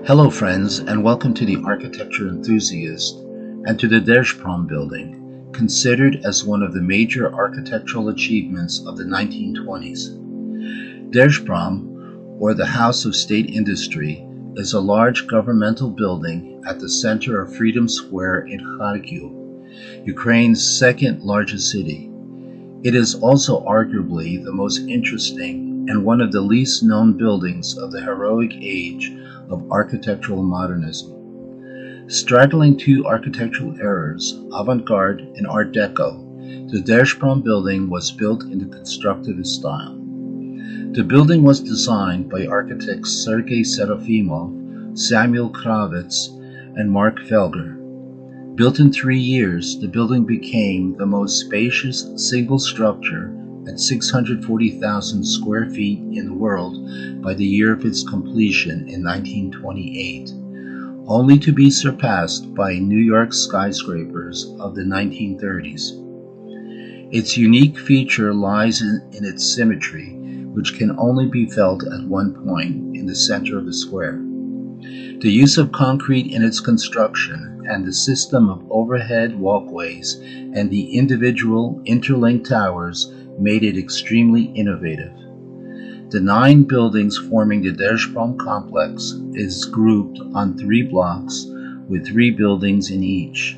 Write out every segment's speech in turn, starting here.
Hello friends, and welcome to the Architecture Enthusiast and to the Derzhprom Building, considered as one of the major architectural achievements of the 1920s. Derzhprom, or the House of State Industry, is a large governmental building at the center of Freedom Square in Kharkiv, Ukraine's second largest city. It is also arguably the most interesting and one of the least known buildings of the heroic age of architectural modernism. Straddling two architectural eras, avant-garde and art-deco, the Derzhprom Building was built in the Constructivist Style. The building was designed by architects Sergei Serafimov, Samul Kravets, and Marc Felger. Built in 3 years, the building became the most spacious single structure at 640,000 square feet in the world by the year of its completion in 1928, only to be surpassed by New York skyscrapers of the 1930s. Its unique feature lies in its symmetry, which can only be felt at one point in the center of the square. The use of concrete in its construction and the system of overhead walkways and the individual interlinked towers made it extremely innovative. The 9 buildings forming the Derzhprom complex is grouped on 3 blocks with 3 buildings in each.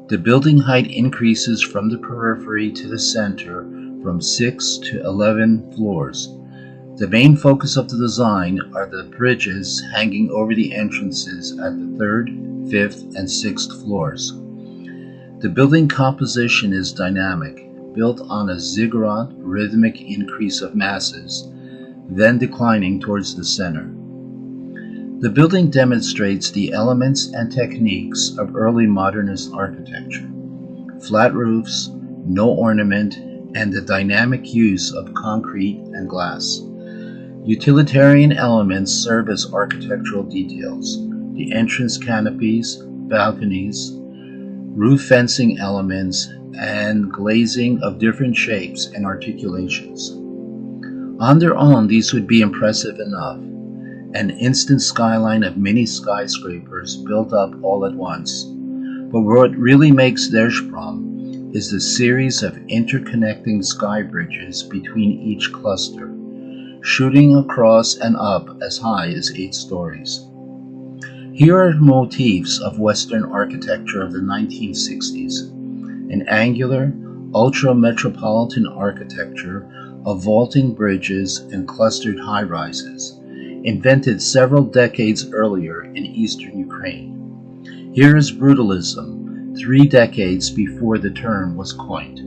The building height increases from the periphery to the center from 6 to 11 floors. The main focus of the design are the bridges hanging over the entrances at the 3rd, 5th, and 6th floors. The building composition is dynamic, built on a ziggurat rhythmic increase of masses, then declining towards the center. The building demonstrates the elements and techniques of early modernist architecture: flat roofs, no ornament, and the dynamic use of concrete and glass. Utilitarian elements serve as architectural details: the entrance canopies, balconies, roof fencing elements, and glazing of different shapes and articulations. On their own, these would be impressive enough, an instant skyline of mini skyscrapers built up all at once. But what really makes Dershprom is the series of interconnecting sky bridges between each cluster, shooting across and up as high as 8 stories. Here are motifs of Western architecture of the 1960s. An angular, ultra-metropolitan architecture of vaulting bridges and clustered high-rises, invented several decades earlier in eastern Ukraine. Here is brutalism, 3 decades before the term was coined.